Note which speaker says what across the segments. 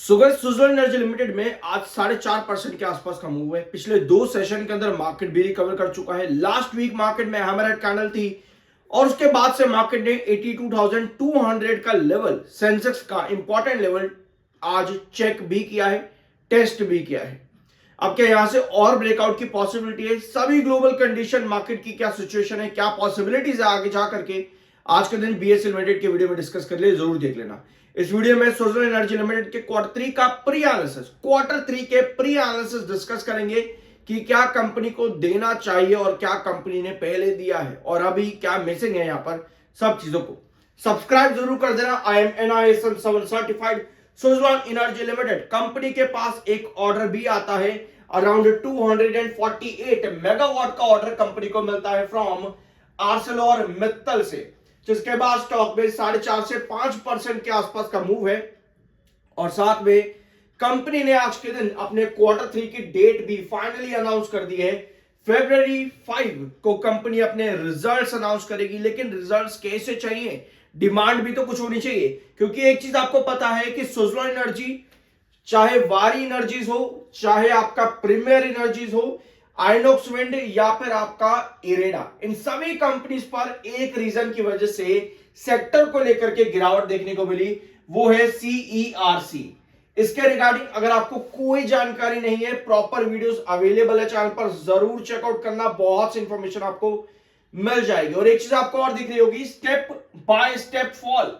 Speaker 1: Suzlon energy limited में आज 4.5% के आसपास का मूव है। पिछले दो सेशन के अंदर मार्केट भी रिकवर कर चुका है। लास्ट वीक मार्केट में हैमर कैंडल थी और उसके बाद से मार्केट ने 82,200 का लेवल, सेंसेक्स का इंपॉर्टेंट लेवल आज चेक भी किया है, टेस्ट भी किया है। अब क्या यहां से और ब्रेकआउट की पॉसिबिलिटी है? सभी ग्लोबल कंडीशन, मार्केट की क्या सिचुएशन है, क्या पॉसिबिलिटीज है आगे जा करके आज के दिन बीएसई लिमिटेड के वीडियो में डिस्कस कर ले, जरूर देख लेना। इस वीडियो में सुज़लोन एनर्जी लिमिटेड के क्वार्टर 3 का प्री एनालिसिस, क्वार्टर 3 के प्री एनालिसिस डिस्कस करेंगे कि क्या कंपनी को देना चाहिए और क्या कंपनी ने पहले दिया है और अभी क्या मिसिंग है। यहां पर सब चीजों को सब्सक्राइब जरूर कर देना। I am NISM 7 certified Suzlon energy limited. Company के पास एक ऑर्डर भी आता है, अराउंड 248 मेगावाट का ऑर्डर कंपनी को मिलता है फ्रॉम आर्सेलर से, जिसके बाद स्टॉक में 4.5 से 5% के आसपास का मूव है। और साथ में कंपनी ने आज के दिन अपने क्वार्टर 3 की डेट भी फाइनली अनाउंस कर दी है। February 5 को कंपनी अपने रिजल्ट्स अनाउंस करेगी, लेकिन रिजल्ट्स कैसे चाहिए? डिमांड भी तो कुछ होनी चाहिए, क्योंकि एक चीज आपको पता है कि सुज़लोन एनर्जी, चाहे वारी एनर्जीज हो, चाहे आपका प्रीमियर एनर्जीज हो, आइनॉक्स विंड या फिर आपका इरेडा, इन सभी कंपनीज पर एक रीजन की वजह से सेक्टर को लेकर के गिरावट देखने को मिली, वो है CERC। इसके रिगार्डिंग अगर आपको कोई जानकारी नहीं है, प्रॉपर वीडियोस अवेलेबल है चैनल पर, जरूर चेकआउट करना, बहुत सी इंफॉर्मेशन आपको मिल जाएगी। और एक चीज आपको और दिख रही होगी, step by step fall.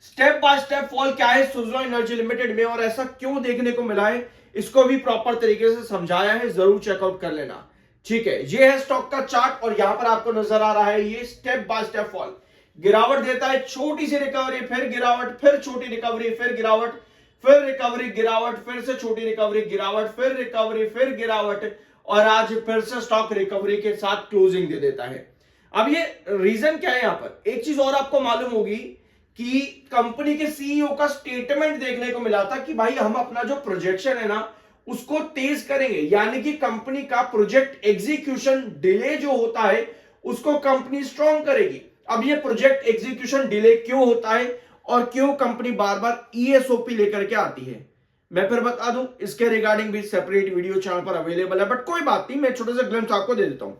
Speaker 1: Step by step fall क्या है सुज़लोन एनर्जी लिमिटेड में और ऐसा क्यों देखने को मिला है, इसको भी प्रॉपर तरीके से समझाया है, जरूर चेकआउट कर लेना। ठीक है, ये है स्टॉक का चार्ट और यहां पर आपको नजर आ रहा है ये स्टेप बाय स्टेप फॉल। गिरावट देता है, छोटी सी रिकवरी, फिर गिरावट, फिर छोटी रिकवरी, फिर गिरावट, फिर रिकवरी, गिरावट, फिर से छोटी रिकवरी, गिरावट, फिर रिकवरी, फिर गिरावट, और आज फिर से स्टॉक रिकवरी के साथ क्लोजिंग दे देता है। अब ये रीजन क्या है? यहां पर एक चीज और आपको मालूम होगी कि कंपनी के सीईओ का स्टेटमेंट देखने को मिला था कि भाई हम अपना जो प्रोजेक्शन है ना उसको तेज करेंगे, यानी कि कंपनी का प्रोजेक्ट एग्जीक्यूशन डिले जो होता है उसको कंपनी स्ट्रॉन्ग करेगी। अब ये प्रोजेक्ट एग्जीक्यूशन डिले क्यों होता है और क्यों कंपनी बार बार ESOP लेकर के आती है, मैं फिर बता दूं। इसके रिगार्डिंग भी सेपरेट वीडियो चैनल पर अवेलेबल है, बट कोई बात नहीं, मैं छोटे से ग्लिम्स आपको दे देता हूं।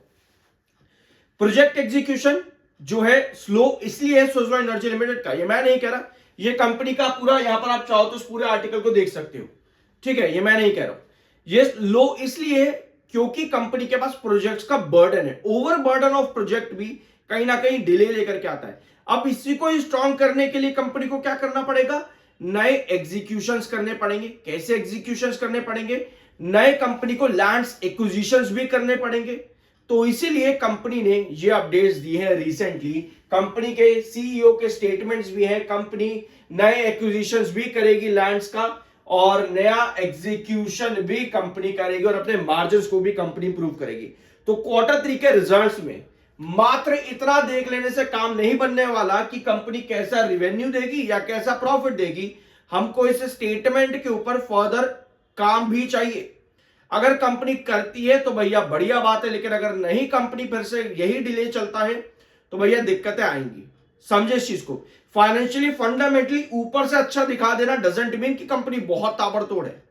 Speaker 1: प्रोजेक्ट एग्जीक्यूशन जो है स्लो इसलिए है सुज़लोन एनर्जी लिमिटेड का, ये मैं नहीं कह रहा, ये कंपनी का पूरा, यहां पर आप चाहो तो उस पूरे आर्टिकल को देख सकते हो। ठीक है, ये मैं नहीं कह रहा हूं। ये लो इसलिए है क्योंकि कंपनी के पास प्रोजेक्ट्स का बर्डन है, ओवर बर्डन ऑफ प्रोजेक्ट भी कहीं ना कहीं डिले लेकर के आता है। अब इसी को स्ट्रॉन्ग करने के लिए कंपनी को क्या करना पड़ेगा? नए एग्जीक्यूशंस करने पड़ेंगे। कैसे एग्जीक्यूशंस करने पड़ेंगे? नए कंपनी को लैंड्स एक्विजिशंस भी करने पड़ेंगे। तो इसीलिए कंपनी ने ये अपडेट्स दी है रिसेंटली। कंपनी के सीईओ के स्टेटमेंट्स भी हैं, कंपनी नए एक्विजिशंस भी करेगी लैंड्स का और नया एग्जीक्यूशन भी कंपनी करेगी और अपने मार्जिन्स को भी कंपनी इंप्रूव करेगी। तो क्वार्टर 3 के रिजल्ट्स में मात्र इतना देख लेने से काम नहीं बनने वाला कि कंपनी कैसा रेवेन्यू देगी या कैसा प्रॉफिट देगी। हमको इस स्टेटमेंट के ऊपर फर्दर काम भी चाहिए। अगर कंपनी करती है तो भैया बढ़िया बात है, लेकिन अगर नहीं कंपनी फिर से यही डिले चलता है तो भैया दिक्कतें आएंगी। समझे इस चीज को। फाइनेंशियली फंडामेंटली ऊपर से अच्छा दिखा देना डजंट मीन कि कंपनी बहुत ताबड़तोड़ है।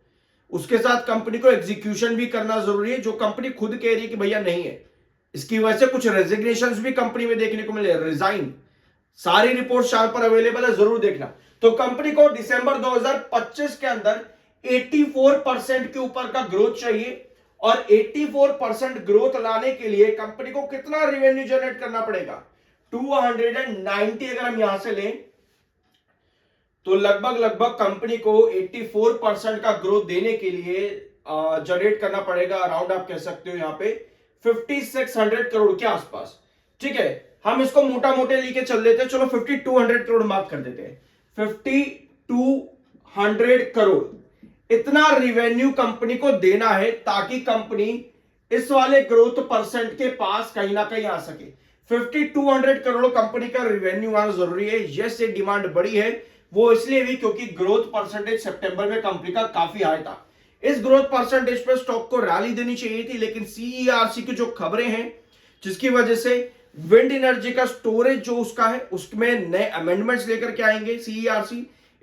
Speaker 1: उसके साथ कंपनी को एग्जीक्यूशन भी करना जरूरी है, जो कंपनी खुद कह रही है कि भैया नहीं है। इसकी वजह से कुछ रेजिग्नेशंस भी कंपनी में देखने को मिले, रिजाइन। सारी रिपोर्ट चैनल पर अवेलेबल है, जरूर देखना। तो कंपनी को दिसंबर 2025 के अंदर 84% के ऊपर का ग्रोथ चाहिए और 84% ग्रोथ लाने के लिए कंपनी को कितना रेवेन्यू जनरेट करना पड़ेगा? 290 अगर हम यहां से लें तो लगभग कंपनी को 84% का ग्रोथ देने के लिए जनरेट करना पड़ेगा, अराउंड आप कह सकते हो यहां पे 5600 करोड़ के आसपास। ठीक है, हम इसको मोटा मोटे लेके चल लेते हैं, चलो 5200 करोड़ मार्क कर देते हैं। 5200 करोड़ इतना रिवेन्यू कंपनी को देना है ताकि कंपनी इस वाले ग्रोथ परसेंट के पास कहीं ना कहीं आ सके। 5200 करोड़ कंपनी का रिवेन्यू आना जरूरी है। यस, ये डिमांड बड़ी है, वो इसलिए भी क्योंकि ग्रोथ परसेंटेज सितंबर में कंपनी का काफी हाई था। इस ग्रोथ परसेंटेज पर स्टॉक को रैली देनी चाहिए थी, लेकिन CERC की जो खबरें हैं जिसकी वजह से विंड एनर्जी का स्टोरेज जो उसका है उसमें नए अमेंडमेंट्स लेकर के आएंगे CERC,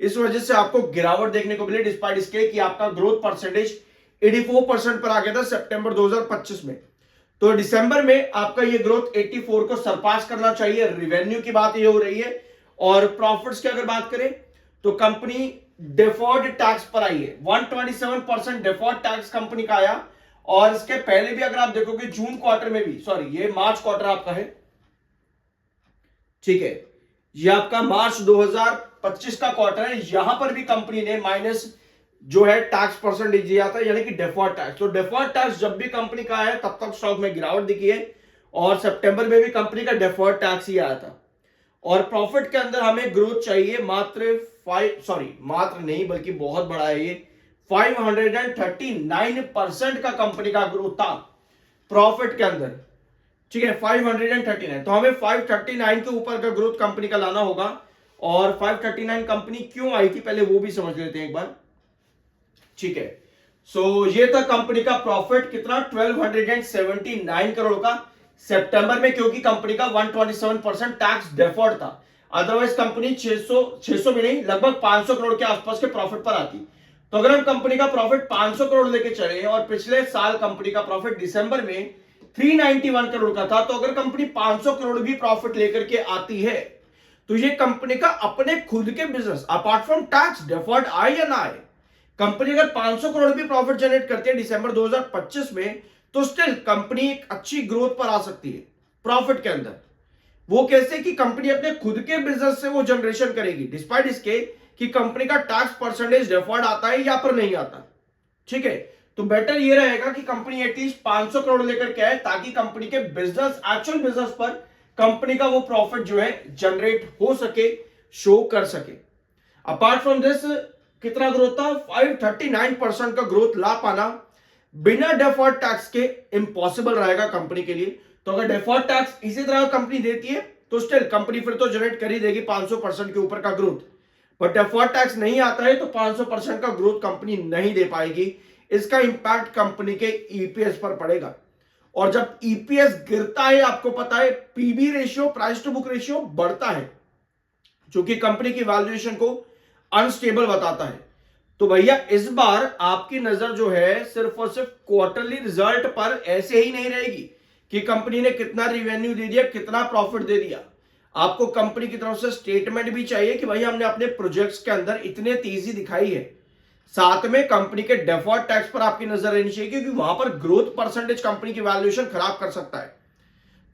Speaker 1: इस वजह से आपको गिरावट देखने को मिली, डिस्पाइट इसके कि आपका ग्रोथ परसेंटेज 84% पर आ गया था सितंबर 2025 में। तो दिसंबर में आपका ये ग्रोथ 84 को सरपास करना चाहिए। रिवेन्यू की बात ये हो रही है। और प्रॉफिट्स की अगर बात करें तो कंपनी डिफर्ड टैक्स पर आई है, 127% डिफर्ड टैक्स कंपनी का आया। और इसके पहले भी अगर आप देखोगे जून क्वार्टर में भी, सॉरी ये मार्च क्वार्टर आपका है, ठीक है, ये आपका मार्च 2025 का क्वार्टर है, यहां पर भी कंपनी ने माइनस जो है टैक्स परसेंटेज दिया था, यानी कि डिफर्ड टैक्स। तो डिफर्ड टैक्स जब भी कंपनी का आया तब तक स्टॉक में गिरावट दिखी है, और सितंबर में भी कंपनी का डिफर्ड टैक्स ही आया था। और प्रॉफिट के अंदर हमें ग्रोथ चाहिए, मात्र नहीं बल्कि बहुत बड़ा है ये, 539% का कंपनी का ग्रोथ था प्रॉफिट के अंदर, ठीक है, 539। तो हमें 539 के ऊपर का ग्रोथ कंपनी का लाना होगा। और 539 कंपनी क्यों आई थी पहले वो भी समझ लेते हैं एक बार, ठीक है। सो ये था कंपनी का प्रॉफिट, कितना, 1279 करोड़ का सितंबर में, क्योंकि कंपनी का 127% टैक्स डिफर्ड था। अदरवाइज कंपनी 600 में नहीं, लगभग 500 करोड़ के आसपास के प्रॉफिट पर आती। तो अगर हम कंपनी का प्रॉफिट 500 करोड़ लेके चले और पिछले साल कंपनी का प्रॉफिट दिसंबर में 391 करोड़ का था, तो अगर कंपनी 500 करोड़ भी प्रॉफिट लेकर के आती है तो ये कंपनी का अपने खुद के business apart from tax deferred आए या ना आए, कंपनी अगर 500 करोड़ भी प्रॉफिट जनरेट करती है दिसंबर 2025 में, तो स्टिल कंपनी एक अच्छी ग्रोथ पर आ सकती है प्रॉफिट के अंदर। वो कैसे कि कंपनी अपने खुद के बिजनेस से वो जनरेशन करेगी, डिस्पाइट इसके कि कंपनी का टैक्स परसेंटेज डिफर्ड आता है या पर नहीं आता, ठीक है। तो बेटर ये रहेगा कि कंपनी एटलीस्ट 500 करोड़ लेकर के आए, ताकि कंपनी के बिजनेस, एक्चुअल बिजनेस पर कंपनी का वो प्रॉफिट जो है जनरेट हो सके, शो कर सके। अपार्ट फ्रॉम दिस कितना ग्रोथ था, 539% का ग्रोथ ला पाना बिना डिफर्ड टैक्स के इम्पॉसिबल रहेगा कंपनी के लिए। तो अगर डिफर्ड टैक्स इसी तरह कंपनी देती है तो स्टिल कंपनी फिर तो जनरेट कर ही देगी 500% के ऊपर का ग्रोथ, बट डिफर्ड टैक्स नहीं आता है तो 500% का ग्रोथ कंपनी नहीं दे पाएगी। इसका इंपैक्ट कंपनी के ईपीएस पर पड़ेगा। और जब ईपीएस गिरता है, आपको पता है P B ratio, price to book ratio बढ़ता है, जो कि कंपनी की वैल्यूएशन को अनस्टेबल बताता है। तो भैया इस बार आपकी नजर जो है सिर्फ और सिर्फ क्वार्टरली रिजल्ट पर ऐसे ही नहीं रहेगी कि कंपनी ने कितना रिवेन्यू दे दिया, कितना प्रॉफिट दे दिया। आपको कंपनी की तरफ से स्टेटमेंट भी चाहिए कि भाई हमने अपने प्रोजेक्ट्स के अंदर इतने तेजी दिखाई है। साथ में कंपनी के डिफर्ड टैक्स पर आपकी नजर रहनी चाहिए, क्योंकि वहां पर ग्रोथ परसेंटेज कंपनी की वैल्यूएशन खराब कर सकता है।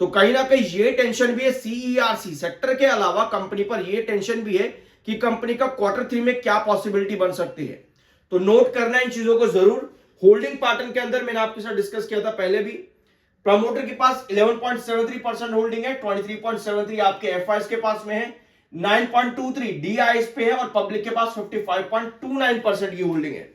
Speaker 1: तो कहीं ना कहीं ये टेंशन भी है सीईआरसी सेक्टर के अलावा, कंपनी पर यह टेंशन भी है कि कंपनी का Q3 में क्या पॉसिबिलिटी बन सकती है। तो नोट करना इन चीजों को जरूर। होल्डिंग पैटर्न के अंदर मैंने आपके साथ डिस्कस किया था पहले भी, प्रमोटर के पास 11.73% होल्डिंग है, 23.73 आपके एफआईएस के पास में है, 9.23 डीआईएस पे है, और पब्लिक के पास 55.29% की होल्डिंग है।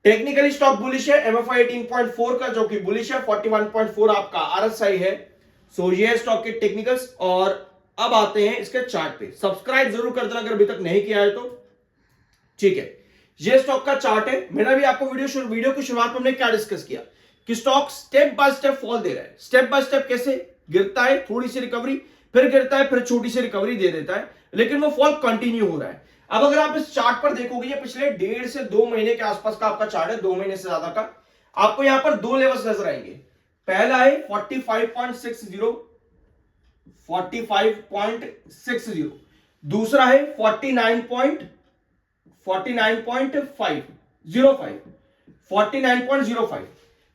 Speaker 1: टेक्निकली स्टॉक बुलिश है, एमएफआई 18.4 का जो कि बुलिश है, 41.4 आपका आरएसआई है। सो ये है स्टॉक के टेक्निकल्स। और अब आते हैं इसके चार्ट पे। सब्सक्राइब जरूर कर देना अगर अभी तक नहीं किया है तो, ठीक है। ये स्टॉक का चार्ट है। मैंने भी आपको वीडियो की शुरुआत में हमने क्या डिस्कस किया कि stock step by step fall दे रहा है। स्टेप बाय स्टेप कैसे, गिरता है, थोड़ी सी रिकवरी, फिर गिरता है, फिर छोटी सी रिकवरी दे देता है, लेकिन वो फॉल कंटिन्यू हो रहा है। अब अगर आप इस चार्ट पर देखोगे, ये पिछले 1.5 से 2 महीने के आसपास का आपका चार्ट है, 2 महीने से ज्यादा का, आपको यहां पर 2 लेवल्स नजर आएंगे। पहला है 45.60, दूसरा है 49.05,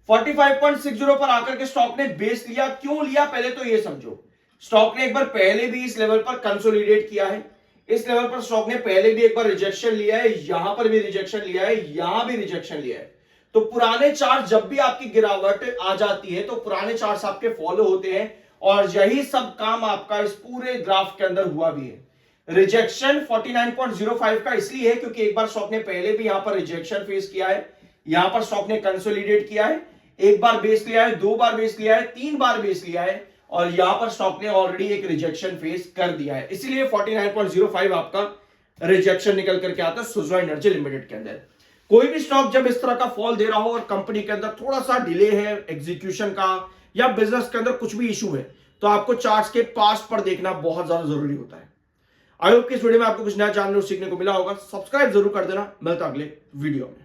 Speaker 1: 45.60 पर आकर के स्टॉक ने बेस लिया। क्यों लिया पहले तो ये समझो। स्टॉक ने एक बार पहले भी इस लेवल पर कंसोलिडेट किया है, इस लेवल पर स्टॉक ने पहले भी एक बार रिजेक्शन लिया है, यहां पर भी रिजेक्शन लिया है, यहां भी रिजेक्शन लिया है। तो पुराने चार्ट जब भी आपकी गिरावट आ जाती है तो पुराने चार्ट्स आपके फॉलो होते हैं, और यही सब काम आपका इस पूरे ग्राफ के अंदर हुआ भी है। रिजेक्शन 49.05 का इसलिए है क्योंकि एक बार स्टॉक ने पहले भी यहां पर रिजेक्शन फेस किया है, यहां पर स्टॉक ने कंसोलिडेट किया है, एक बार बेस लिया है, 2 बार बेस लिया है, 3 बार बेस लिया है, और यहां पर स्टॉक ने ऑलरेडी एक रिजेक्शन फेस कर दिया है। इसीलिए 49.05 आपका रिजेक्शन निकल करके आता है सुज़लॉन एनर्जी लिमिटेड के अंदर। कोई भी स्टॉक जब इस तरह का फॉल दे रहा हो और कंपनी के अंदर थोड़ा सा डिले है एग्जीक्यूशन का, या बिजनेस के अंदर कुछ भी इशू है, तो आपको चार्ट्स के पास्ट पर देखना बहुत ज्यादा जरूरी होता है। आई होप कि इस वीडियो में आपको कुछ नया जानने और सीखने को मिला होगा। सब्सक्राइब जरूर कर देना। मिलता अगले वीडियो में।